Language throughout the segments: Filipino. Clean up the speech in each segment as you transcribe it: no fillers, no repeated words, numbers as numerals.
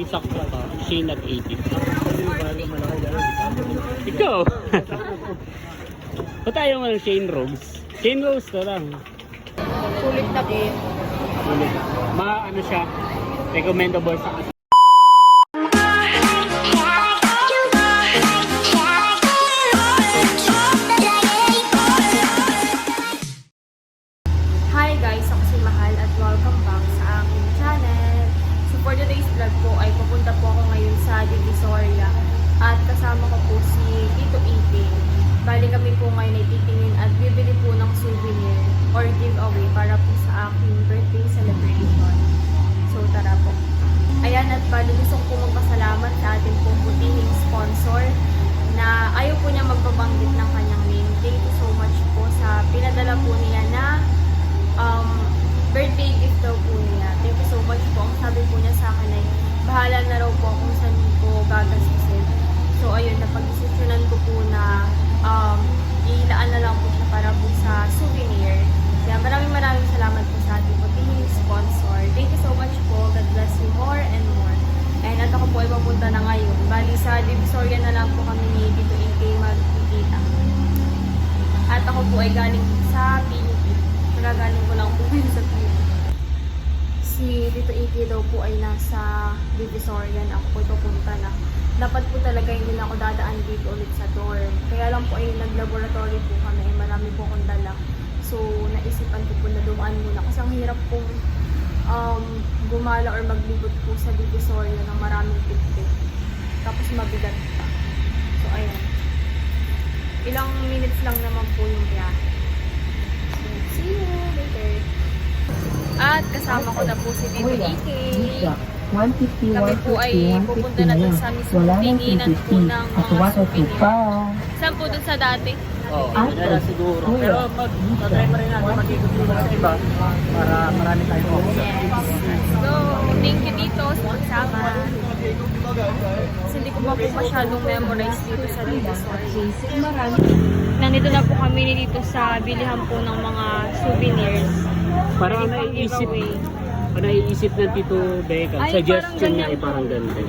Sakto ka, Shane at 80. Ikaw! Ba't tayo naman ng Shane Rose? Shane Rose to lang. Sulit na game. Sulit. Ano siya, recommendable sa akin. Hi guys, ako si Mahal at welcome back sa aking channel. So for today's vlog po ay pupunta po ako ngayon sa Divisoria at kasama ko po si Tito Iting. Bali kami po ngayon ay titingin at bibili po ng souvenir or giveaway para po sa aking birthday celebration. So tara po. Ayan, at bali gusto ko po magpasalamat sa ating pong butihing sponsor na ayaw po niya magbabanggit ng kanyang name. Thank you so much po sa pinadala po niya na birthday gift daw po niya. Thank you so much po. Ang sabi po niya sa akin ay bahala na raw po kung saan po gagastusin. So ayun, napag-desisyonan ko po na ilaan na lang po siya para po sa souvenir. Kaya maraming salamat po sa ating butihing sponsor. Thank you so much po. God bless you more and more. And at ako po ay mapunta na ngayon. Bali sa Divisoria na lang po kami ni Tito AK magkikita. At ako po ay galing sa PUP. Nagagaling ko lang po sa PUP. Si Tito Iki daw po ay nasa Divisoria na ako po pupunta na. Dapat po talaga hindi na ako dadaan dito ulit sa dorm. Kaya lang po ay nag-laboratory po kami. Ay marami po akong dala. So naisipan ko po na dumaan muna. Kasi ang hirap pong gumala or maglibot po sa Divisoria ng maraming tip-tip. Tapos mabigat pa. So ayan. Ilang minutes lang naman po yung biyahe. So see you later. At kasama ko na po si Tito Iki. Kami po ay pupunta na dun sa mismo tinginan po ng mga souvenir. Saan po dun sa dati? Oo, na siguro. Pero mag-try pa rin natin mag-ikot dito sa iba para marami tayo po. Let's go! Thank you dito sa pagsama. Kasi hindi ko pa po masyadong memorize dito sa Divisoria. Nandito na po kami dito sa bilihan po ng mga souvenirs. Parang naiisip ng Tito Becca. Ay, Suggestion niya ay parang ganito.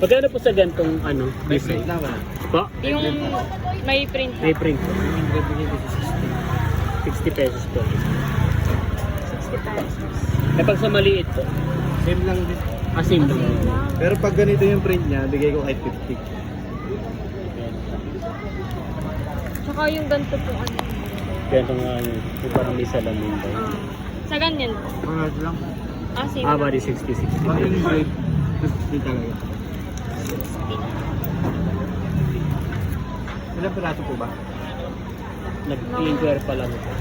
Pagkano po sa gantong design? Po? Yung may print. May print po. 60 pesos po. 60 pesos. Eh pag sa maliit po? Same lang din. Same lang. Pero pag ganito yung print niya, bigay ko kahit 50. Tsaka yung ganito po Ganito nga yung parang may salamin po. sa ganyan po. Mga lang. Same. Bali 60. Pag yung grade, din talaga. Ilang piraso po ba? Nag-inquire pa lang po.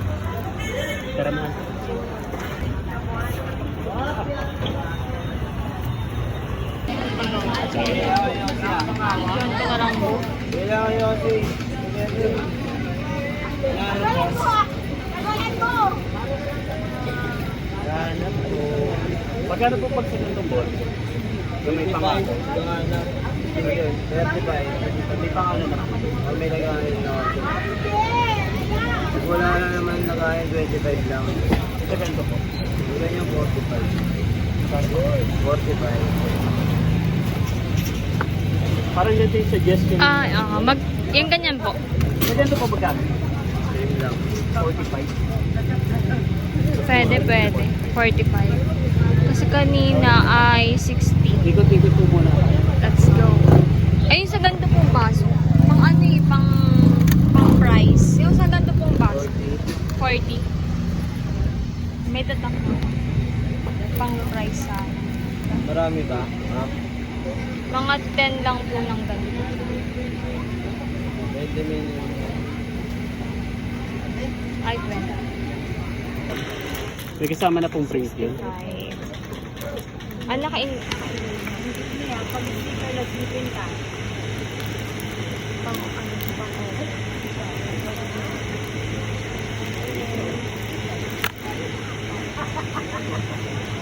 Tara man. Ganito na lang po. Kailangan yun kasi. Pagkano po pag sa gantong ball? Yung may pangako. 35. May pangalan na po. O may nagahin na ako. Wala na naman nagahin 25 lang. Sa ganito po. Ilan yung 45? 45. Parang ganito yung suggestion. Yung ganyan po. Sa ganito po magkano? Same lang. 45. Pwede. 45. Kasi kanina ay 60. Ikot-ikot po muna. Let's go. Ayun sa ganito pong baso. Pang pang price. Yung sa ganito pong baso. 40. May tatak mo. Pang price sa Marami ba? mga 10 lang po ng ganito. 20 minutes. Ay, 20. May kasama na pong print yun. Nakain. Pag sticker na print ka. Pang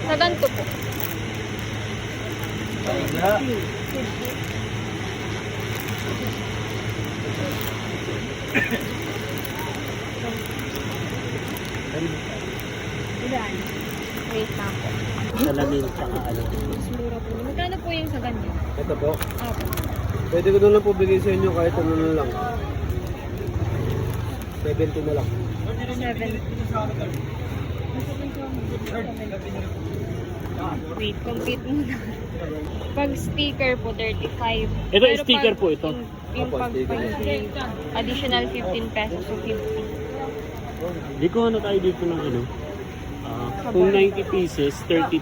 sa ganito po. Ilan? Wait. gitna po. Salamin tsaka ano. Mas mura po. Magkano po yung sa ganyan? Ito po. Opo. Pwede ko na lang po bigay sa inyo kahit ano na lang. 70 na lang. 7. Wait, compete muna. Pag sticker po, 35. Ito, Pero sticker pag po ito. Yung Opo, pag sticker. additional 15 pesos, so 50. Di ko ano tayo dito ng ano. Kung 90 pieces, 30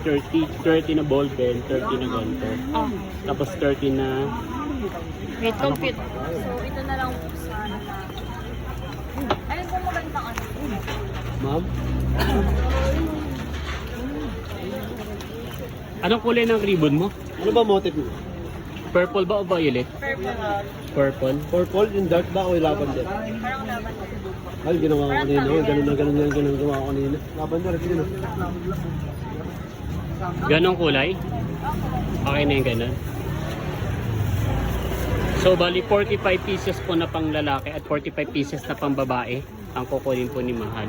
na ball pen, 30 na ganito. Ah, Tapos 30 na wait, compute. So, ito na lang po sa ano na. Ayun po magandang ano. Ma'am? Anong kulay ng ribbon mo? Ano ba motive mo? Purple ba o violet? Purple. Purple, yung dark ba o yung lavender? Parang laban. Ay, ginawa ko kanina. Oh, ganun na ginawa ko kanina. Lavender, sige na. Ganong kulay? Okay na yung ganon. So, bali 45 pieces po na pang lalaki at 45 pieces na pang babae ang kukunin po ni Mahal.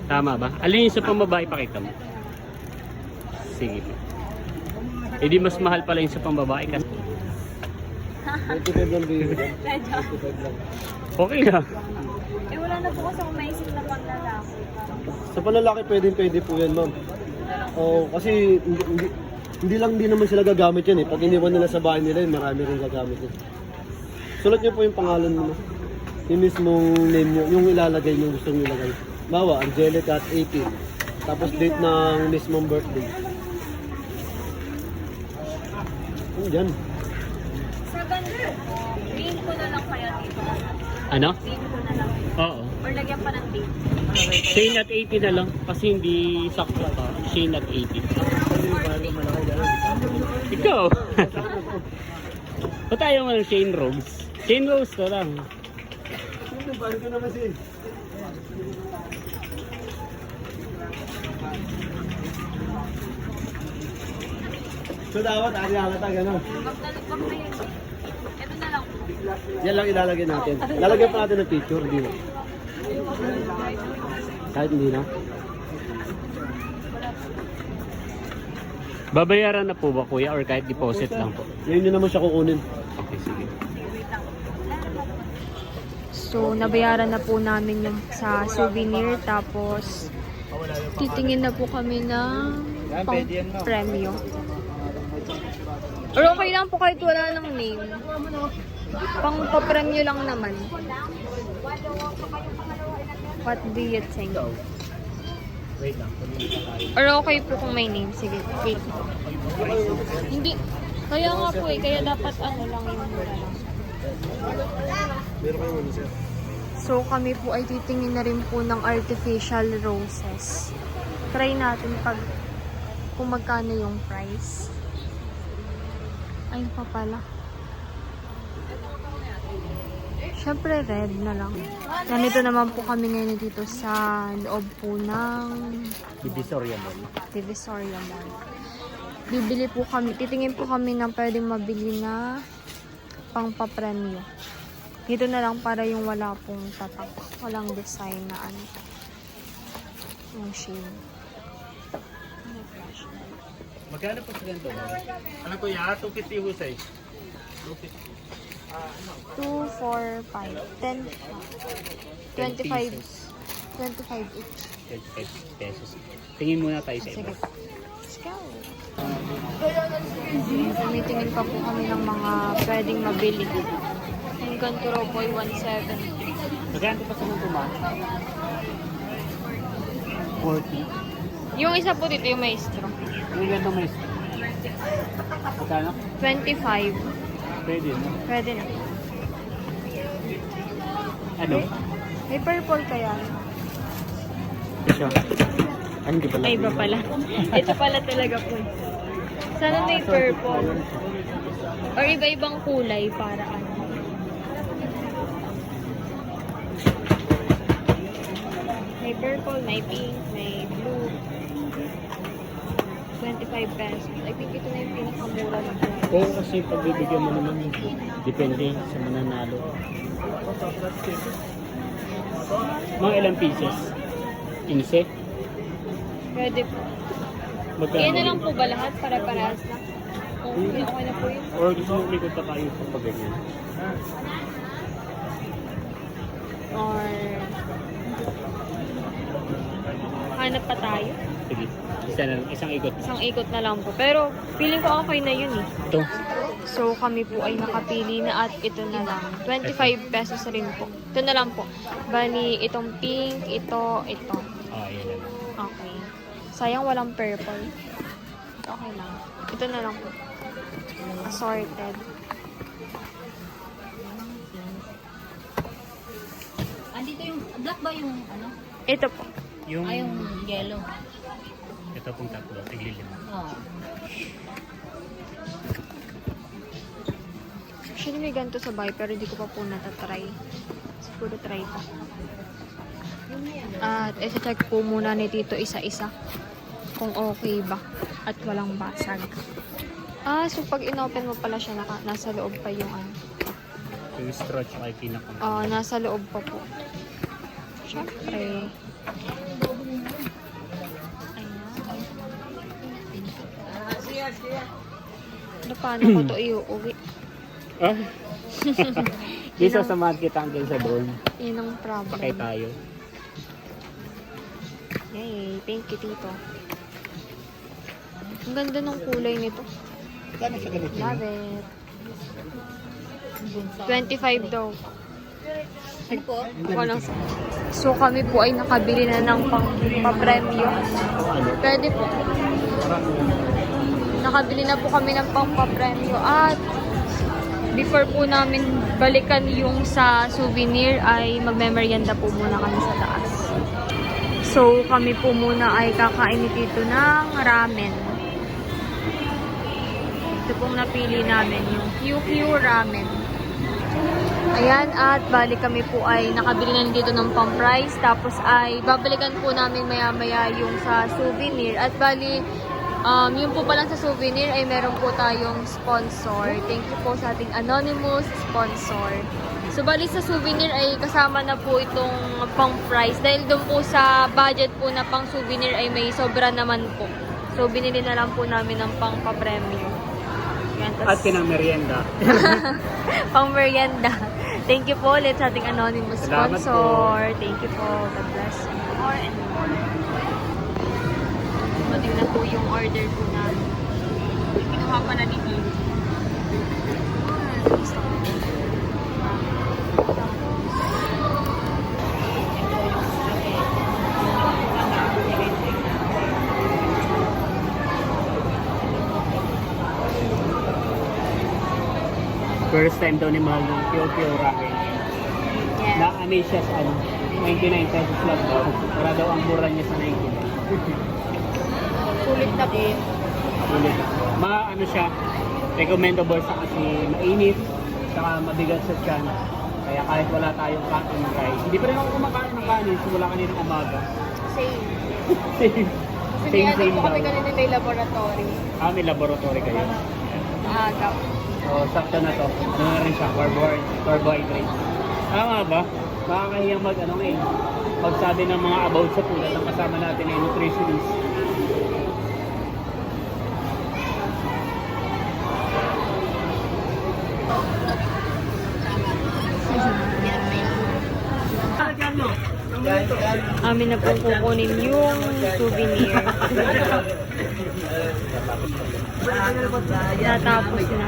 Tama ba? Alin yung sa pang babae, pakita mo. Sige po. E di mas mahal pala yung sa pang babae kasi 25 lang bigay ko. Medyo. 25 lang. okay lang. Eh, wala na po kasi akong maisip na pang lalaki. Sa panlalaki, pwede po yan, ma'am. Oo, kasi hindi naman sila gagamit yan eh. Pag iniwan nila sa bahay nila, marami rin gagamit yan. Sulat niyo po yung pangalan mo. Yung mismong name nyo, yung ilalagay nyo gusto nyo ilagay. Bawa, Angelica at 18. Tapos date ng mismong birthday. Yan. Sa ganito po, main ko na lang kaya dito. Ano? Main ko na lang. Oo. Or lagyan pa ng date. Shane at 80 na lang kasi hindi sakto pa. Shane at 80. Ikaw! Ba't tayo mo ng Shane Rose? Shane Rose na lang. Paano ka naman siya? So dapat ari-alata gano'n. Magdalagpag na yun. Ito na lang po. Yan lang ilalagay natin. Lalagyan pa natin ng picture, di ba? Kahit hindi na. Babayaran na po ba kuya or kahit deposit lang po? Ngayon nyo naman siya kukunin. Okay, sige. So, nabayaran na po namin yung sa souvenir. Tapos, titingin na po kami ng pang-premyo. Or okay lang po kahit wala ng name. Pang-premyo lang naman. What do you think? Wait lang. Or okay po kung may name. Sige, wait. Hindi. Kaya nga po eh. Kaya dapat ano lang yung mura lang. Meron kayo muna, sir. So, kami po ay titingin na rin po ng artificial roses. Try natin kung magkano yung price. Ayun pa pala. Syempre, red na lang. Ganito naman po kami ngayon dito sa loob po ng Divisoria Mall. Divisoria Mall. Bibili po kami, titingin po kami ng pwedeng mabili na pang-papremyo. Dito na lang para yung wala pong tatak. Walang design na ano. Yung shade. Magkano po sa ganito? Ano ko ya? 250 husay. 2, 4, 5, 10, 25. 25 each. 25 pesos. Tingin muna tayo sa iba. Sige. Let's go. Tumitingin pa po kami ng mga pwedeng mabili. Yung ganito raw po ay 170. Magkano pa sa ganito ma? 40. Yung isa po dito yung maestro. Yung ganito may magkano? 25. Pwede no? Pwede na. Ano? May purple kaya. Ito. Ay, hindi pala. Ay, iba pala. Ito pala talaga po. Sana may purple. Or iba-ibang kulay para ano. May purple, may pink, may blue. 25 pesos. I think ito na yung pinakamura na price. Oo, kasi pagbibigyan mo naman yung depende sa mananalo. Mga ilang pieces? 15? Pwede po. Magkano? Yan na lang po ba lahat? Para-parehas na? Okay, okay na po yun. Or gusto mo umikot pa tayo pag ganyan? Or hanap pa tayo. Sige. Isang ikot. Isang ikot na lang po. Pero feeling ko okay na yun eh. Ito. So kami po ay nakapili na at ito na lang. 25 pesos rin po. Ito na lang po. Bali, itong pink, ito. Yan lang. Okay. Sayang walang purple. Okay lang. Ito na lang po. Assorted. Andito yung black ba yung ano? Ito po. Yung... Yung yellow. Ito pong tatlo. Tiglilima. Oh. Actually may ganito sa bahay pero hindi ko pa po natatry. Siguro try pa. At isa-check po muna ni Tito isa-isa kung okay ba at walang basag. So pag inopen mo pala siya, nasa loob pa yung ano. Yung straw tsaka yung pinakang. Nasa loob pa po. Siyempre. Ano, paano ko to iuwi? Di sasamahan kita hanggang sa doon. Yun ang Pakay problem. tayo. Yay, thank you, Tito. Ang ganda ng kulay nito. Kano siya ganito? Love it. 25 daw. Ano po? Walang... So kami po ay nakabili na ng papremyo. Pwede po. Nakabili na po kami ng papremyo at before po namin balikan yung sa souvenir ay magmemeryenda po muna kami sa taas. So kami po muna ay kakain dito ng ramen. Ito pong napili namin, yung QQ ramen. Ayan, at bali kami po ay nakabili na dito ng pang-price. Tapos ay babalikan po namin maya-maya yung sa souvenir. At bali, yung po palang sa souvenir ay meron po tayong sponsor. Thank you po sa ating anonymous sponsor. So bali sa souvenir ay kasama na po itong pang-price. Dahil doon po sa budget po na pang-souvenir ay may sobra naman po. So binili na lang po namin ng pang-papremyo. Yan, At pinang-merienda. pang-merienda. Thank you po ulit sa ating anonymous Salamat sponsor. Thank you po. God bless you. More and more. Mating na po yung order po namin. Kinuha pa na ni Dee. First time daw ni Mahal ng QQ ramen. Yes. Na-amaze siya sa 99 pesos lang daw. Para daw ang mura niya sa 99. Sulit na po. Ulit. Ano siya, recommendable sa kasi mainit, saka mabigat sa tiyan. Kaya kahit wala tayong kain guys. Hindi pa rin ako kumakain ng kanin simula kaninang umaga. Same. same. Same po daw. kami kanina may laboratory. May laboratory kayo. Aga. So, sakto na to. Ano na rin siya? Carbohydrate. Tama ba? Makakahiyang magsabi ng mga about sa tulad ang kasama natin ay nutritionist. Amin na pong kukunin yung souvenir. Natapos na.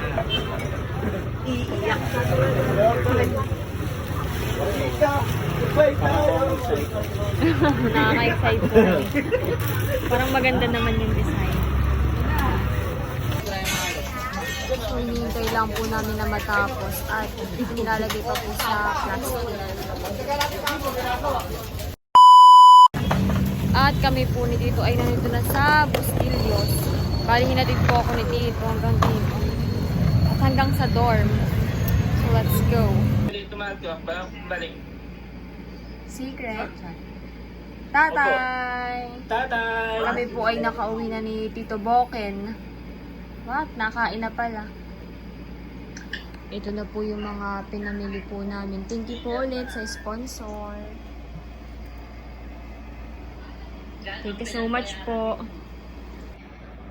Nakaka-excite po. Parang maganda naman yung design. So, hinihintay lang po namin na matapos at nilalagay pa po sa plastic. At kami po ni Tito ay nandito na sa Bustillos. Bali hinatid po ako ni Tito hanggang dito. At hanggang sa dorm. So let's go. Secret. Tatay! Tatay! Kami po ay nakauwi na ni Tito Boken. What? Nakain na pala. Ito na po yung mga pinamili po namin. Thank you po ulit sa sponsor. Thank you so much po.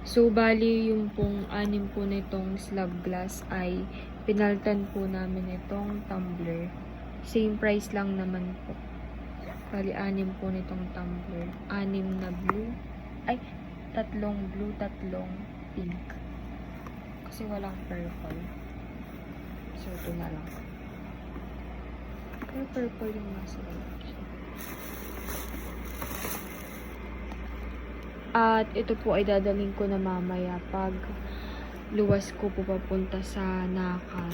So, bali yung pong 6 po nitong slab glass ay pinaltan po namin itong tumbler. Same price lang naman po. Bali, 6 po nitong tumbler. 6 na blue. Ay, 3 blue, 3 pink. Kasi walang purple. So, ito na lang. Pero purple yung nasa loob. At ito po ay dadalhin ko na mamaya pag luwas ko po papunta sa Nakar.